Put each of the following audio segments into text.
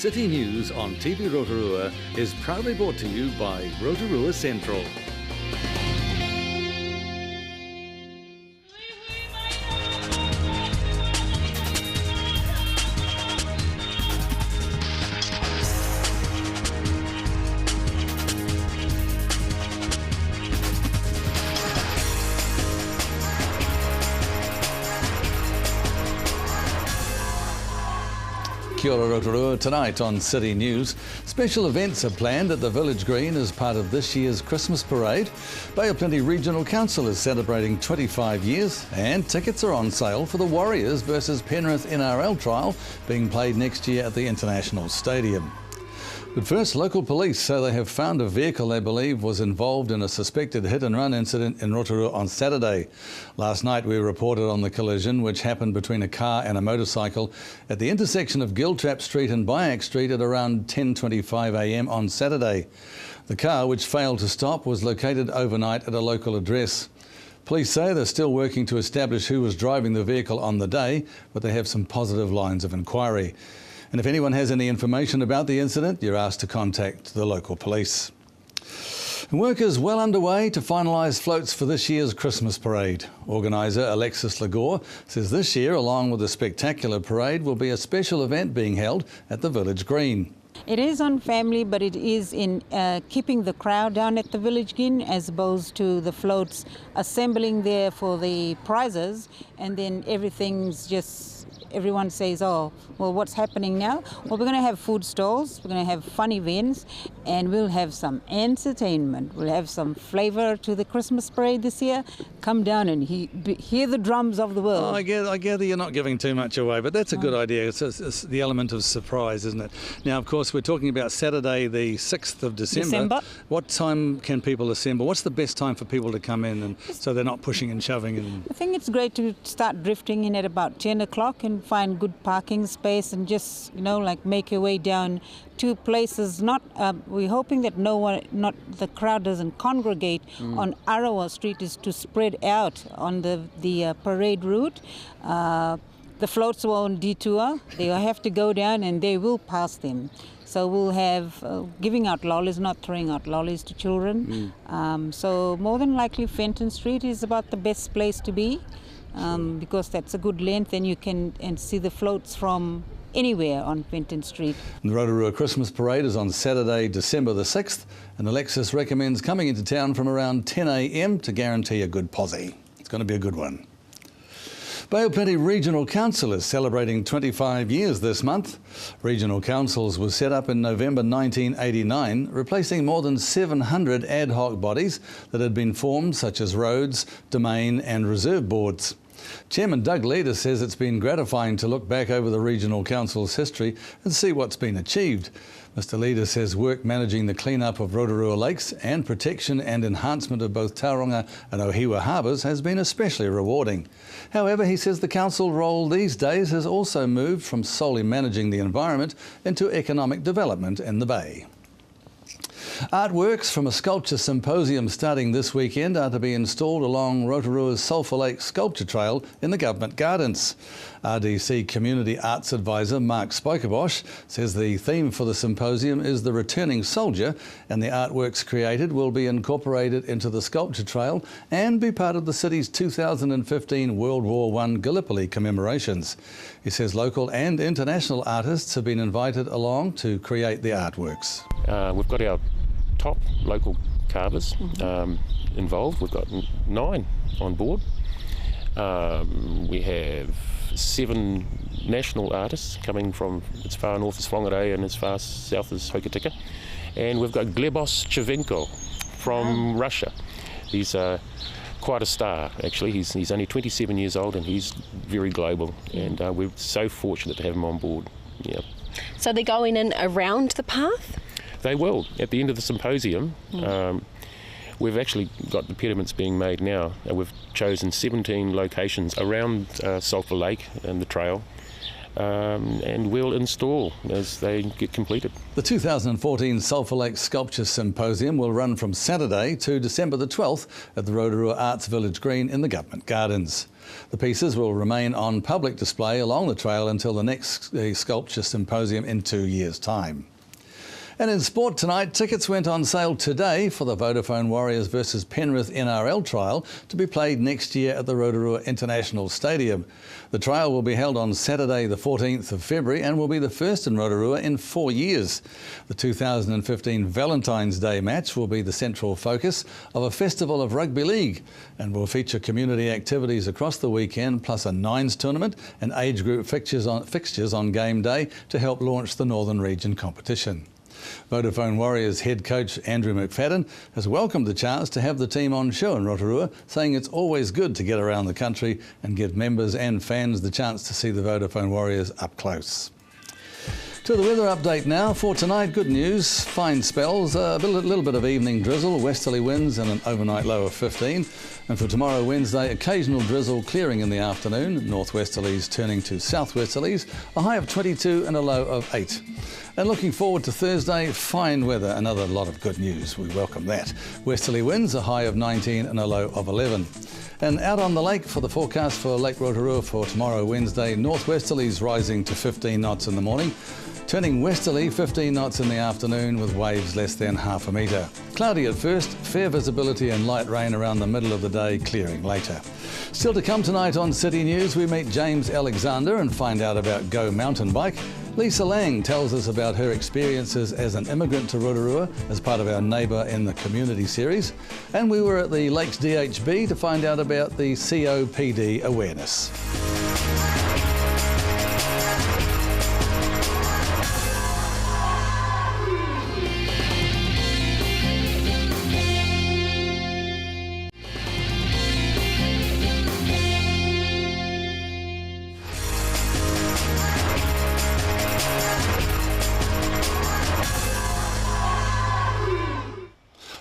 City News on TV Rotorua is proudly brought to you by Rotorua Central. Kia ora Rotorua. Tonight on City News, special events are planned at the Village Green as part of this year's Christmas parade. Bay of Plenty Regional Council is celebrating 25 years and tickets are on sale for the Warriors versus Penrith NRL trial being played next year at the International Stadium. But first, local police say they have found a vehicle they believe was involved in a suspected hit-and-run incident in Rotorua on Saturday. Last night we reported on the collision which happened between a car and a motorcycle at the intersection of Giltrap Street and Byack Street at around 10:25 a.m. on Saturday. The car, which failed to stop, was located overnight at a local address. Police say they're still working to establish who was driving the vehicle on the day, but they have some positive lines of inquiry. And if anyone has any information about the incident, you're asked to contact the local police. And work is well underway to finalise floats for this year's Christmas parade. Organiser Alexis Lagore says this year, along with the spectacular parade, will be a special event being held at the Village Green. It is on family, but it is in keeping the crowd down at the Village Green as opposed to the floats assembling there for the prizes, and then everyone says, oh, well, what's happening now? Well, we're going to have food stalls, we're going to have fun events, and we'll have some entertainment. We'll have some flavour to the Christmas parade this year. Come down and hear the drums of the world. Oh, I gather you're not giving too much away, but that's a good idea. It's the element of surprise, isn't it? Now, of course, we're talking about Saturday, the 6th of December. What time can people assemble? What's the best time for people to come in, and so they're not pushing and shoving? I think it's great to start drifting in at about 10 o'clock and find good parking space and just, make your way down to places. We're hoping that the crowd doesn't congregate on Arawa Street, is to spread out on the parade route. The floats won't detour. They have to go down and they will pass them. So we'll have giving out lollies, not throwing out lollies to children. So more than likely Fenton Street is about the best place to be. Because that's a good length and you can see the floats from anywhere on Fenton Street. The Rotorua Christmas Parade is on Saturday, December the 6th, and Alexis recommends coming into town from around 10 a.m. to guarantee a good posse. It's going to be a good one. Bay of Plenty Regional Council is celebrating 25 years this month. Regional Councils was set up in November 1989, replacing more than 700 ad hoc bodies that had been formed, such as roads, domain and reserve boards. Chairman Doug Leader says it's been gratifying to look back over the Regional Council's history and see what's been achieved. Mr Leader says work managing the clean-up of Rotorua lakes and protection and enhancement of both Tauranga and Ohiwa harbours has been especially rewarding. However, he says the council role these days has also moved from solely managing the environment into economic development in the bay. Artworks from a sculpture symposium starting this weekend are to be installed along Rotorua's Sulphur Lake Sculpture Trail in the Government Gardens. RDC Community Arts Advisor Mark Spijkerbosch says the theme for the symposium is the returning soldier, and the artworks created will be incorporated into the sculpture trail and be part of the city's 2015 World War I Gallipoli commemorations. He says local and international artists have been invited along to create the artworks. We've got our top local carvers involved. We've got 9 on board. We have 7 national artists coming from as far north as Whangarei and as far south as Hokitika. And we've got Glebos Chevenko from Russia. He's quite a star, actually. He's only 27 years old and he's very global. And we're so fortunate to have him on board. Yeah. So they're going in around the path? They will. At the end of the symposium, we've actually got the pediments being made now. We've chosen 17 locations around Sulphur Lake and the trail. and we'll install as they get completed. The 2014 Sulphur Lake Sculpture Symposium will run from Saturday to December the 12th at the Rotorua Arts Village Green in the Government Gardens. The pieces will remain on public display along the trail until the next Sculpture Symposium in 2 years' time. And in sport tonight, tickets went on sale today for the Vodafone Warriors versus Penrith NRL trial to be played next year at the Rotorua International Stadium. The trial will be held on Saturday the 14th of February and will be the first in Rotorua in 4 years. The 2015 Valentine's Day match will be the central focus of a festival of rugby league and will feature community activities across the weekend, plus a nines tournament and age group fixtures on game day to help launch the Northern Region competition. Vodafone Warriors head coach Andrew McFadden has welcomed the chance to have the team on show in Rotorua, saying it's always good to get around the country and give members and fans the chance to see the Vodafone Warriors up close. To the weather update now. For tonight, good news, fine spells, a little bit of evening drizzle, westerly winds and an overnight low of 15. And for tomorrow, Wednesday, occasional drizzle clearing in the afternoon, northwesterlies turning to southwesterlies, a high of 22 and a low of 8. And looking forward to Thursday, fine weather, another lot of good news. We welcome that. Westerly winds, a high of 19 and a low of 11. And out on the lake for the forecast for Lake Rotorua for tomorrow, Wednesday, northwesterlies rising to 15 knots in the morning, turning westerly 15 knots in the afternoon with waves less than half a metre. Cloudy at first, fair visibility and light rain around the middle of the day, clearing later. Still to come tonight on City News, we meet James Alexander and find out about Go Mountain Bike. Lisa Lang tells us about her experiences as an immigrant to Rotorua as part of our Neighbour in the Community series. And we were at the Lakes DHB to find out about the COPD awareness.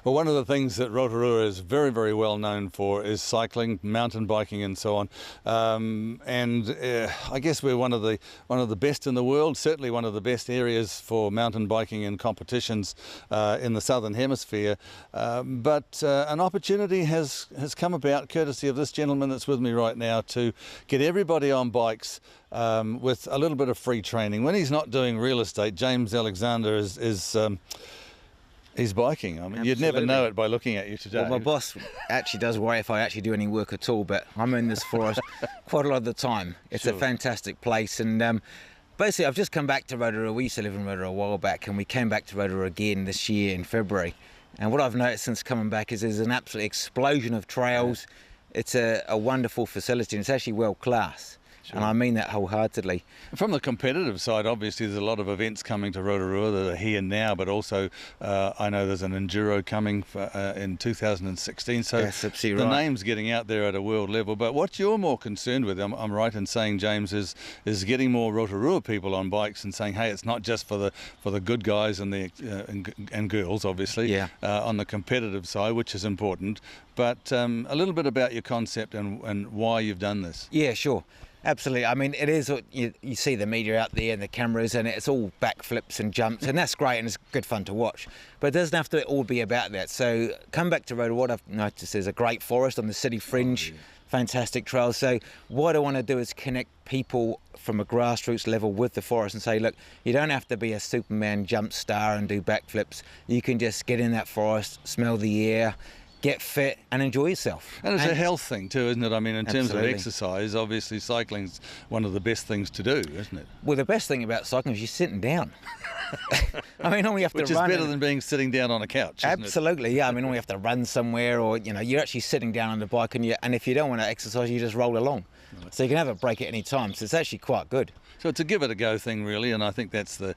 Well, one of the things that Rotorua is very, very well known for is cycling, mountain biking and so on. I guess we're one of the best in the world, certainly one of the best areas for mountain biking and competitions in the Southern Hemisphere. But an opportunity has come about, courtesy of this gentleman that's with me right now, to get everybody on bikes with a little bit of free training. When he's not doing real estate, James Alexander he's biking. I mean, Absolutely. You'd never know it by looking at you today. Well, my boss actually does worry if I actually do any work at all, but I'm in this forest quite a lot of the time. It's a fantastic place, and basically I've just come back to Rotorua. We used to live in Rotorua a while back, and we came back to Rotorua again this year in February. And what I've noticed since coming back is there's an absolute explosion of trails. It's a wonderful facility, and it's actually world class. Sure. And I mean that wholeheartedly. From the competitive side, obviously there's a lot of events coming to Rotorua that are here now, but also I know there's an enduro coming in 2016. So that's absolutely the right. name's getting out there at a world level. But what you're more concerned with, I'm right in saying, James, is getting more Rotorua people on bikes and saying, hey, it's not just for the good guys and the and girls, obviously, on the competitive side, which is important. But a little bit about your concept and why you've done this. Yeah, sure. Absolutely. I mean, it is, you see the media out there and the cameras, and it's all backflips and jumps, and that's great and it's good fun to watch. But it doesn't have to all be about that. So come back to Rotorua. What I've noticed is a great forest on the city fringe, fantastic trails. So what I want to do is connect people from a grassroots level with the forest and say, look, you don't have to be a Superman jump star and do backflips. You can just get in that forest, smell the air, get fit and enjoy yourself. And it's a health thing too, isn't it? I mean, in terms Absolutely. of exercise, obviously cycling's one of the best things to do, isn't it? Well, the best thing about cycling is you're sitting down. I mean, all you have Which to is run. better than being sitting down on a couch, isn't Absolutely, yeah. I mean, all you have to run somewhere, or you're actually sitting down on the bike, and if you don't want to exercise, you just roll along. Right. So you can have a break at any time. So it's actually quite good. So it's a give it a go thing, really, and I think that's the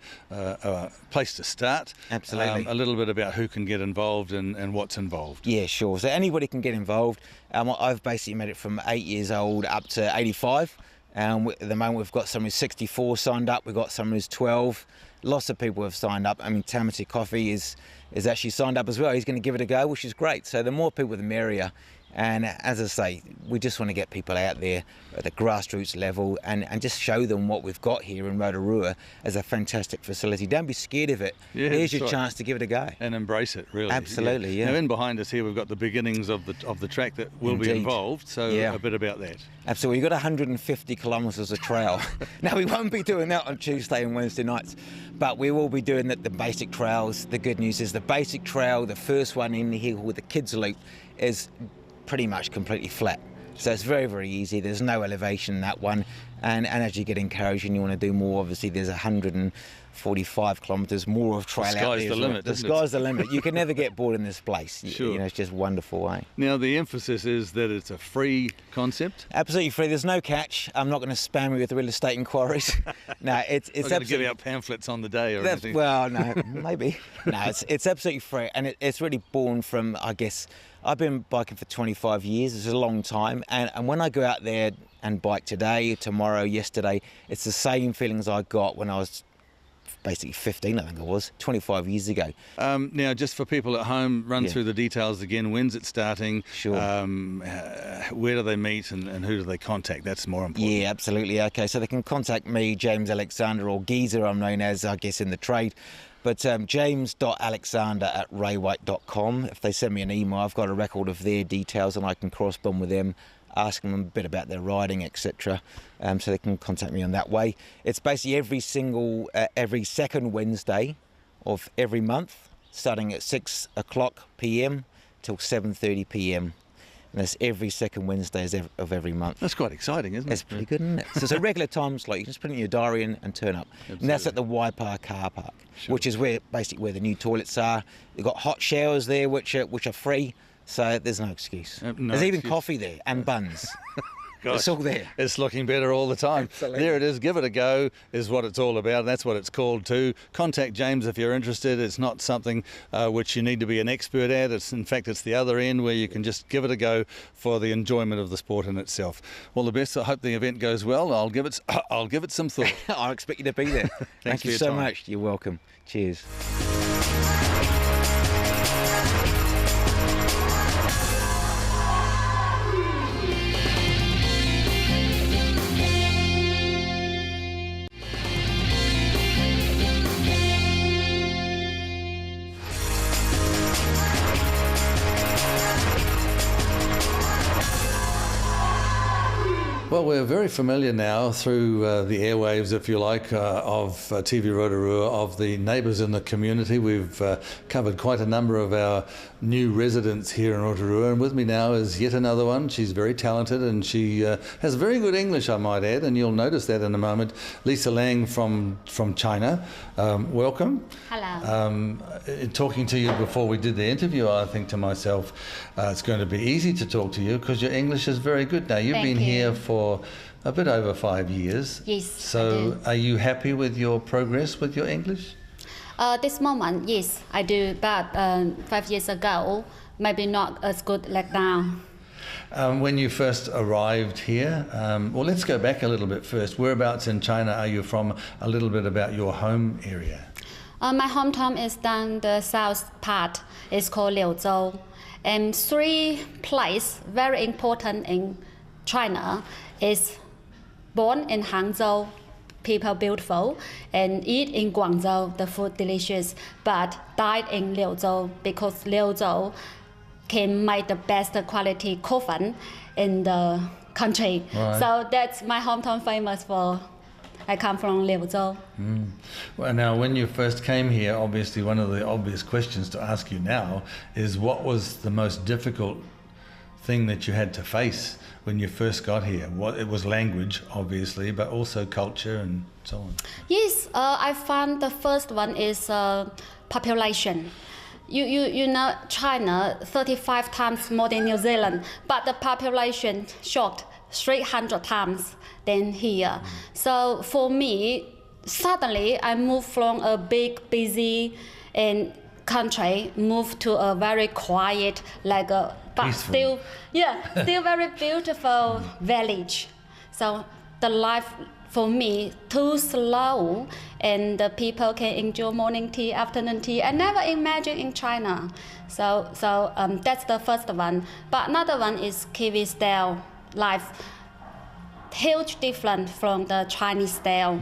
place to start. Absolutely. A little bit about who can get involved and what's involved. Yeah, sure. So anybody can get involved. I've basically made it from 8 years old up to 85. At the moment, we've got someone who's 64 signed up. We've got someone who's 12. Lots of people have signed up. I mean, Tamati Coffee is actually signed up as well. He's going to give it a go, which is great. So the more people, the merrier. And as I say, we just want to get people out there at the grassroots level and just show them what we've got here in Rotorua as a fantastic facility. Don't be scared of it. Yeah, Here's that's your right. chance to give it a go. And embrace it, really. Absolutely, yeah. Now, in behind us here, we've got the beginnings of the track that will be Indeed. involved, so Yeah. a bit about that. Absolutely. We've got 150 kilometres of trail. Now, we won't be doing that on Tuesday and Wednesday nights, but we will be doing the basic trails. The good news is the basic trail, the first one in here with the kids loop, is pretty much completely flat. So it's very, very easy. There's no elevation in that one. And as you get encouraged and you want to do more, obviously there's 145 kilometres more of trail out there. sky's the limit, The isn't it? sky's the limit. You can never get bored in this place. Sure. You know, it's just wonderful, eh? Now, the emphasis is that it's a free concept. Absolutely free. There's no catch. I'm not going to spam you with real estate inquiries. No, it's I'm going to give absolutely. out pamphlets on the day or That's, anything. well, no, maybe. No, it's absolutely free, and it's really born from, I guess, I've been biking for 25 years. It's a long time, and when I go out there and bike today, tomorrow, yesterday, it's the same feelings I got when I was basically 15, I think it was, 25 years ago. Now, just for people at home, run Yeah. through the details again. When's it starting? Sure. Where do they meet and who do they contact? That's more important. Yeah, absolutely. Okay, so they can contact me, James Alexander, or Geezer, I'm known as, I guess, in the trade. But james.alexander@raywhite.com. If they send me an email, I've got a record of their details and I can correspond with them, asking them a bit about their riding, etc. So they can contact me on that way. It's basically every second Wednesday of every month, starting at 6 o'clock p.m. till 7:30 p.m. And that's every second Wednesday of every month. That's quite exciting, isn't It's it? pretty good, isn't it? So it's a regular time slot. You can just put it in your diary and turn up. And that's at the Waipa car park, Sure. which is where the new toilets are. They've got hot showers there, which are free. So there's no excuse. No There's even excuse. coffee there and buns. Gosh, It's all there. It's looking better all the time. Absolutely. There it is. Give it a go is what it's all about. That's what it's called too. Contact James if you're interested. It's not something which you need to be an expert at. In fact, it's the other end where you can just give it a go for the enjoyment of the sport in itself. All the best. I hope the event goes well. I'll give it some thought. I expect you to be there. Thank for you your so time. much. You're welcome. Cheers. Well, we're very familiar now through the airwaves, if you like, of TV Rotorua, of the neighbours in the community. We've covered quite a number of our new residents here in Rotorua, and with me now is yet another one. She's very talented and she has very good English, I might add, and you'll notice that in a moment. Lisa Lang from China. Welcome. Hello. Talking to you before we did the interview, I think to myself, it's going to be easy to talk to you because your English is very good now. You've Thank been you. here for a bit over 5 years. Yes, So are you happy with your progress with your English? This moment, yes, I do. But 5 years ago, maybe not as good like now. When you first arrived here, well, let's go back a little bit first. Whereabouts in China are you from? A little bit about your home area. My hometown is down the south part. It's called Liuzhou. And 3 places very important in China is born in Hangzhou, people beautiful, and eat in Guangzhou, the food delicious, but died in Liuzhou because Liuzhou can make the best quality coffin in the country. Right. So that's my hometown famous for. I come from Liuzhou. Well, now, when you first came here, obviously one of the obvious questions to ask you now is what was the most difficult thing that you had to face when you first got here? It was language, obviously, but also culture and so on. Yes, I found the first one is population. You know China 35 times more than New Zealand, but the population shocked 300 times than here. So for me, suddenly I moved from a big, busy and country, moved to a very quiet, like a but Peaceful. still very beautiful village. So the life for me too slow, and the people can enjoy morning tea, afternoon tea. I never imagined in China. So that's the first one. But another one is Kiwi style life. Huge difference from the Chinese style.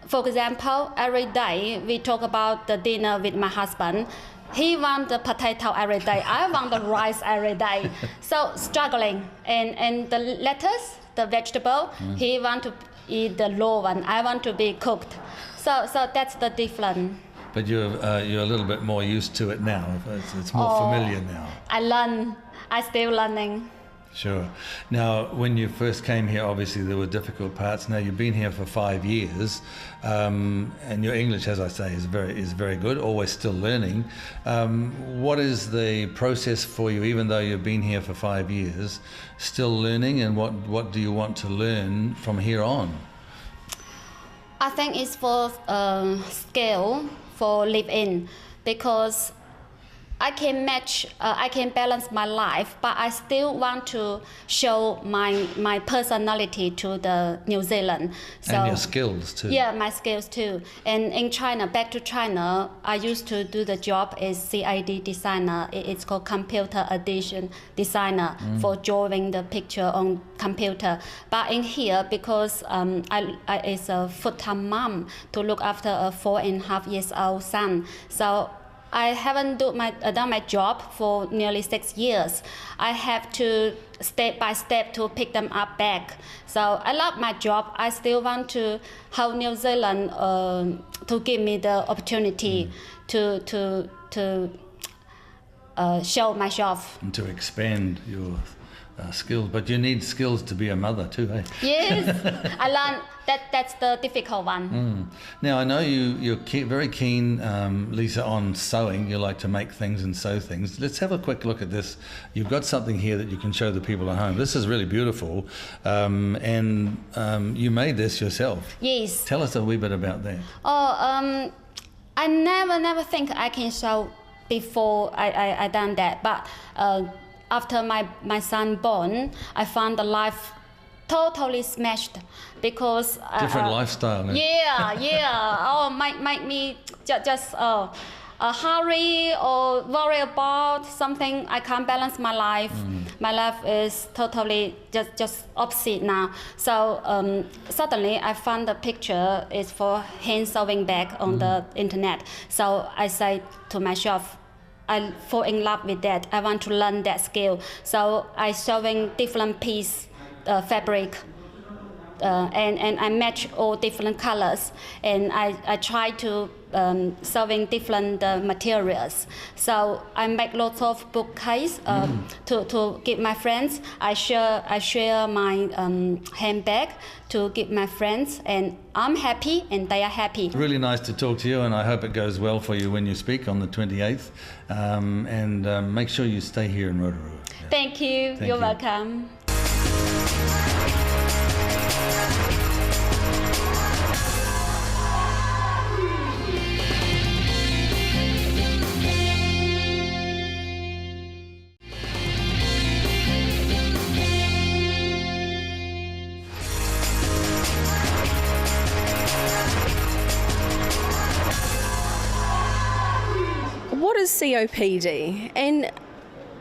For example, every day we talk about the dinner with my husband. He wants the potato every day. I want the rice every day. So struggling. And the lettuce, the vegetable, he wants to eat the raw one. I want to be cooked. So that's the difference. But you're a little bit more used to it now. It's more familiar now. I learn. I still learning. Sure. Now, when you first came here, obviously there were difficult parts. Now you've been here for 5 years, and your English, as I say, is very good. Always still learning. What is the process for you, even though you've been here for 5 years, still learning? And what do you want to learn from here on? I think it's for skill for live-in, because I can balance my life, but I still want to show my personality to the New Zealand. So, and your skills too. Yeah, my skills too. And in China, back to China, I used to do the job as CAD designer. It's called computer addition designer for drawing the picture on computer. But in here, because I is a full-time mom to look after a 4.5 years old son, so I haven't done my job for nearly 6 years. I have to step by step to pick them up back. So I love my job. I still want to help New Zealand to give me the opportunity to show myself. And to expand your skills. But you need skills to be a mother too, eh? Yes, I learned that's the difficult one. Now, I know you're very keen, Lisa, on sewing. You like to make things and sew things. Let's have a quick look at this. You've got something here that you can show the people at home. This is really beautiful, and you made this yourself. Yes. Tell us a wee bit about that. I never think I can sew before I done that, but after my son born, I found the life totally smashed, because different lifestyle. Yeah. Oh, make me just hurry or worry about something. I can't balance my life. My life is totally just opposite now. So suddenly I found the picture is for hand sewing bag on the internet. So I say to myself, I fall in love with that. I want to learn that skill. So I sewing different piece fabric, and I match all different colors, and I try to sewing different materials. So I make lots of bookcase to give my friends. I share my handbag to give my friends, and I'm happy and they are happy. Really nice to talk to you, and I hope it goes well for you when you speak on the 28th. And make sure you stay here in Rotorua. Yeah. Thank you. You're welcome. What is COPD, and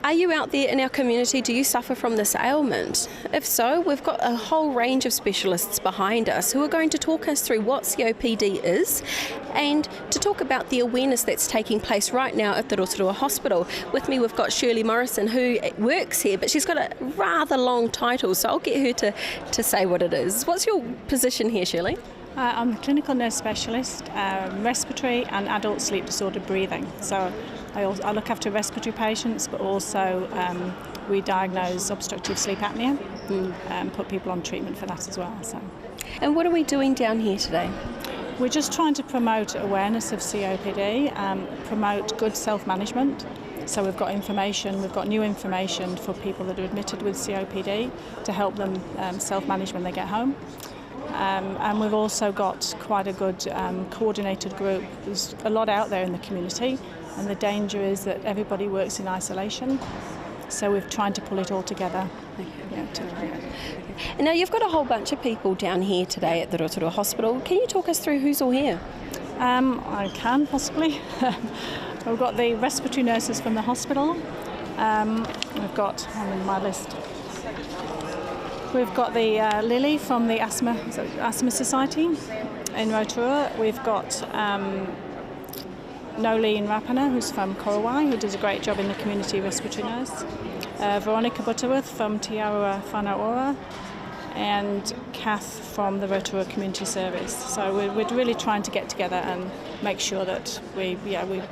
are you out there in our community? Do you suffer from this ailment? If so, we've got a whole range of specialists behind us who are going to talk us through what COPD is, and to talk about the awareness that's taking place right now at the Rotorua Hospital. With me we've got Shirley Morrison, who works here, but she's got a rather long title, so I'll get her to say what it is. What's your position here, Shirley? I'm a clinical nurse specialist, respiratory and adult sleep disorder breathing. So I look after respiratory patients, but also we diagnose obstructive sleep apnea and put people on treatment for that as well. So. And what are we doing down here today? We're just trying to promote awareness of COPD, promote good self-management. So we've got new information for people that are admitted with COPD to help them self-manage when they get home. And we've also got quite a good coordinated group. There's a lot out there in the community, and the danger is that everybody works in isolation. So we're trying to pull it all together. And now you've got a whole bunch of people down here today at the Rotorua Hospital. Can you talk us through who's all here? I can possibly. We've got the respiratory nurses from the hospital. We've got, on my list, we've got the Lily from the Asthma Society in Rotorua. We've got Nolene Rapana, who's from Korowai, who does a great job in the community respiratory nurse. Veronica Butterworth from Te Aroha Whanaora, and Kath from the Rotorua Community Service. So we're really trying to get together and make sure that we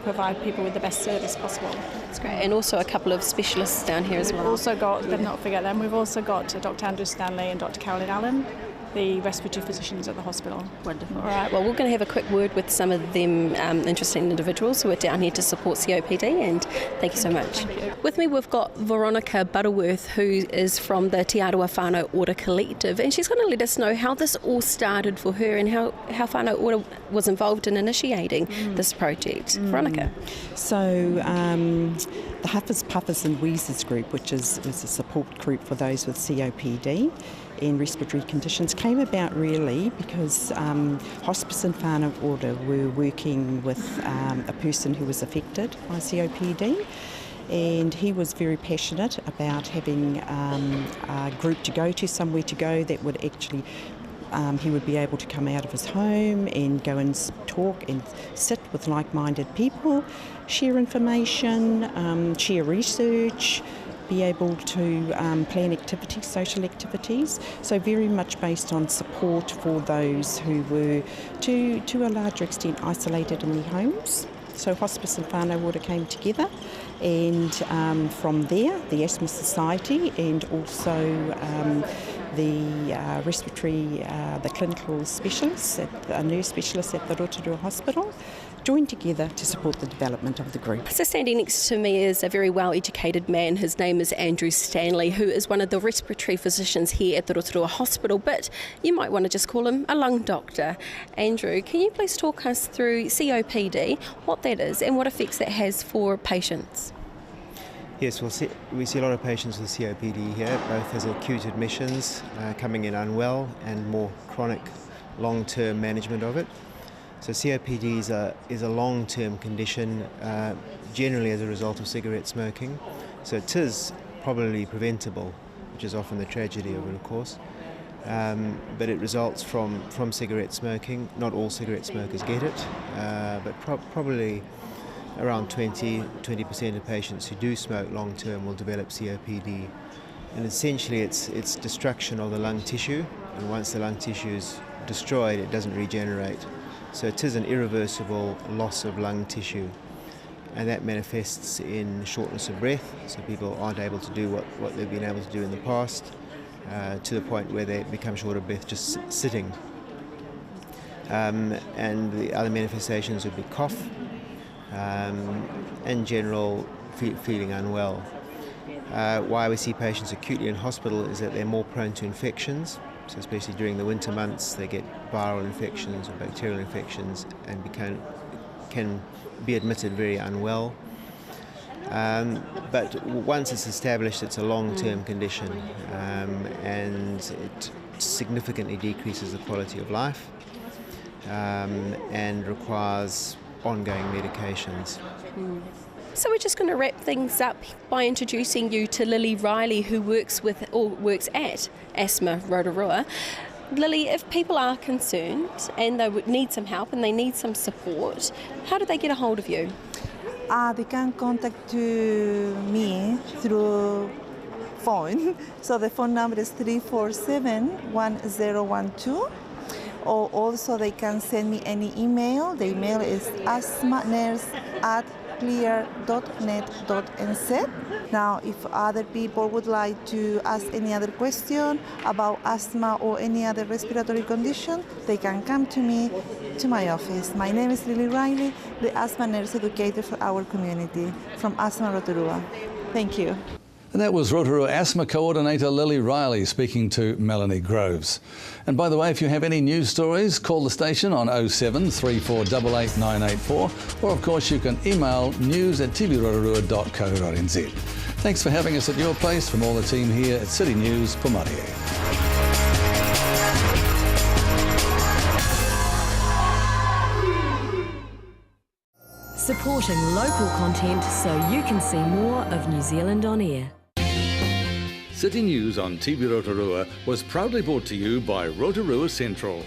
provide people with the best service possible. That's great. And also a couple of specialists down here as well. We've also got, let's not forget them, we've also got Dr. Andrew Stanley and Dr. Carolyn Allen, the respiratory physicians at the hospital. Wonderful. All right, well, we're going to have a quick word with some of them interesting individuals who are down here to support COPD, and thank you so much. Thank you. With me, we've got Veronica Butterworth, who is from the Te Aroha Whānau Ora Collective, and she's going to let us know how this all started for her and how Whānau Ora was involved in initiating this project. Veronica. So the Huffers, Puffers and Wheezers group, which is a support group for those with COPD and respiratory conditions, came about really because Hospice and Whānau Ora were working with a person who was affected by COPD, and he was very passionate about having a group to go to, somewhere to go that would actually he would be able to come out of his home and go and talk and sit with like-minded people, share information, share research, be able to plan activities, social activities. So very much based on support for those who were to a larger extent isolated in their homes. So Hospice and Whānau Ora came together, and from there the Asthma Society and also the respiratory, the clinical specialists, nurse specialists at the Rotorua Hospital joined together to support the development of the group. So standing next to me is a very well-educated man. His name is Andrew Stanley, who is one of the respiratory physicians here at the Rotorua Hospital, but you might want to just call him a lung doctor. Andrew, can you please talk us through COPD, what that is and what effects that has for patients? Yes, we see a lot of patients with COPD here, both as acute admissions, coming in unwell, and more chronic long-term management of it. So COPD is a long-term condition, generally as a result of cigarette smoking. So it is probably preventable, which is often the tragedy of it, of course. But it results from cigarette smoking. Not all cigarette smokers get it, but probably around 20% of patients who do smoke long-term will develop COPD. And essentially it's destruction of the lung tissue, and once the lung tissue is destroyed, it doesn't regenerate. So it is an irreversible loss of lung tissue, and that manifests in shortness of breath, so people aren't able to do what they've been able to do in the past, to the point where they become short of breath just sitting. And the other manifestations would be cough, and general feeling unwell. Why we see patients acutely in hospital is that they're more prone to infections. So especially during the winter months, they get viral infections or bacterial infections and can be admitted very unwell. But once it's established, it's a long-term condition, and it significantly decreases the quality of life, and requires ongoing medications. So we're just going to wrap things up by introducing you to Lily Riley, who works at Asthma Rotorua. Lily, if people are concerned and they would need some help and they need some support, how do they get a hold of you? They can contact me through phone. So the phone number is 347-1012. Or also they can send me any email. The email is asthmanurse@clear.net.nz. Now, if other people would like to ask any other question about asthma or any other respiratory condition, they can come to me, to my office. My name is Lily Riley, the asthma nurse educator for our community from Asthma Rotorua. Thank you. And that was Rotorua Asthma Coordinator Lily Riley speaking to Melanie Groves. And by the way, if you have any news stories, call the station on 07 3488 984, or of course you can email news@tvrotorua.co.nz. Thanks for having us at your place. From all the team here at City News, Pumarie. Supporting local content so you can see more of New Zealand on air. City News on TV Rotorua was proudly brought to you by Rotorua Central.